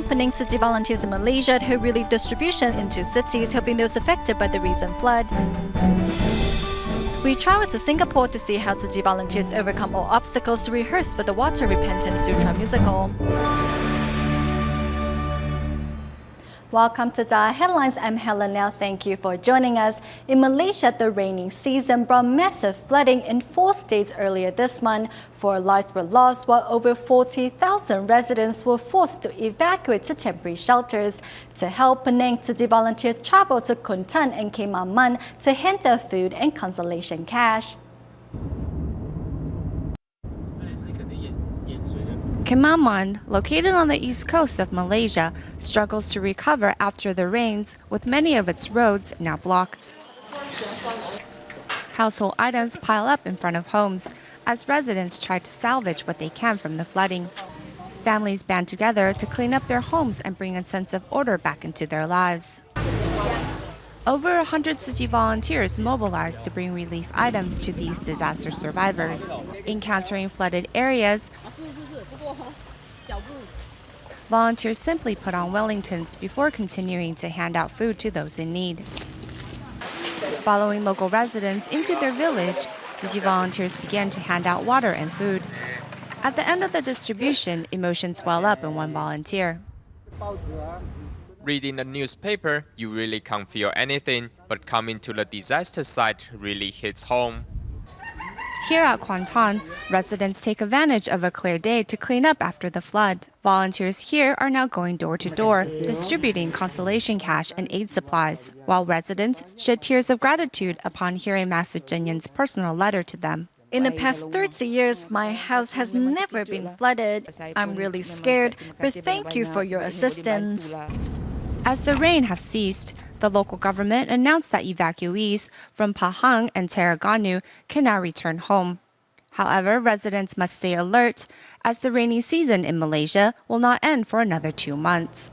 sent Penang Tzu Chi volunteers in Malaysia to help relief distribution in 2 cities, helping those affected by the recent flood. We traveled to Singapore to see how TzuChi volunteers overcome all obstacles to rehearse for the Water Repentant Sutra musical. Welcome to Dara Headlines. I'm Helen Nell. Thank you for joining us. In Malaysia, the rainy season brought massive flooding in 4 states earlier this month. 4 lives were lost, while over 40,000 residents were forced to evacuate to temporary shelters. To help, Penang Tzu Chi volunteers traveled to Kuan-tan and Ke-ma-man to hand out food and consolation cash. Ke-ma-man, located on the east coast of Malaysia, struggles to recover after the rains, with many of its roads now blocked. Household items pile up in front of homes as residents try to salvage what they can from the flooding. Families band together to clean up their homes and bring a sense of order back into their lives. Over 100 TzuChi volunteers mobilized to bring relief items to these disaster survivors. Encountering flooded areas, volunteers simply put on Wellingtons before continuing to hand out food to those in need. Following local residents into their village, TzuChi volunteers began to hand out water and food. At the end of the distribution, emotions well up in one volunteer. Reading the newspaper, you really can't feel anything, but coming to the disaster site really hits home. Here at Kuan-tan, residents take advantage of a clear day to clean up after the flood. Volunteers here are now going door to door, distributing consolation cash and aid supplies, while residents shed tears of gratitude upon hearing Master Zhenyan's personal letter to them. In the past 30 years, my house has never been flooded. I'm really scared, but thank you for your assistance. As the rain has ceased, the local government announced that evacuees from Pahang and Terengganu can now return home. However, residents must stay alert, as the rainy season in Malaysia will not end for another 2 months.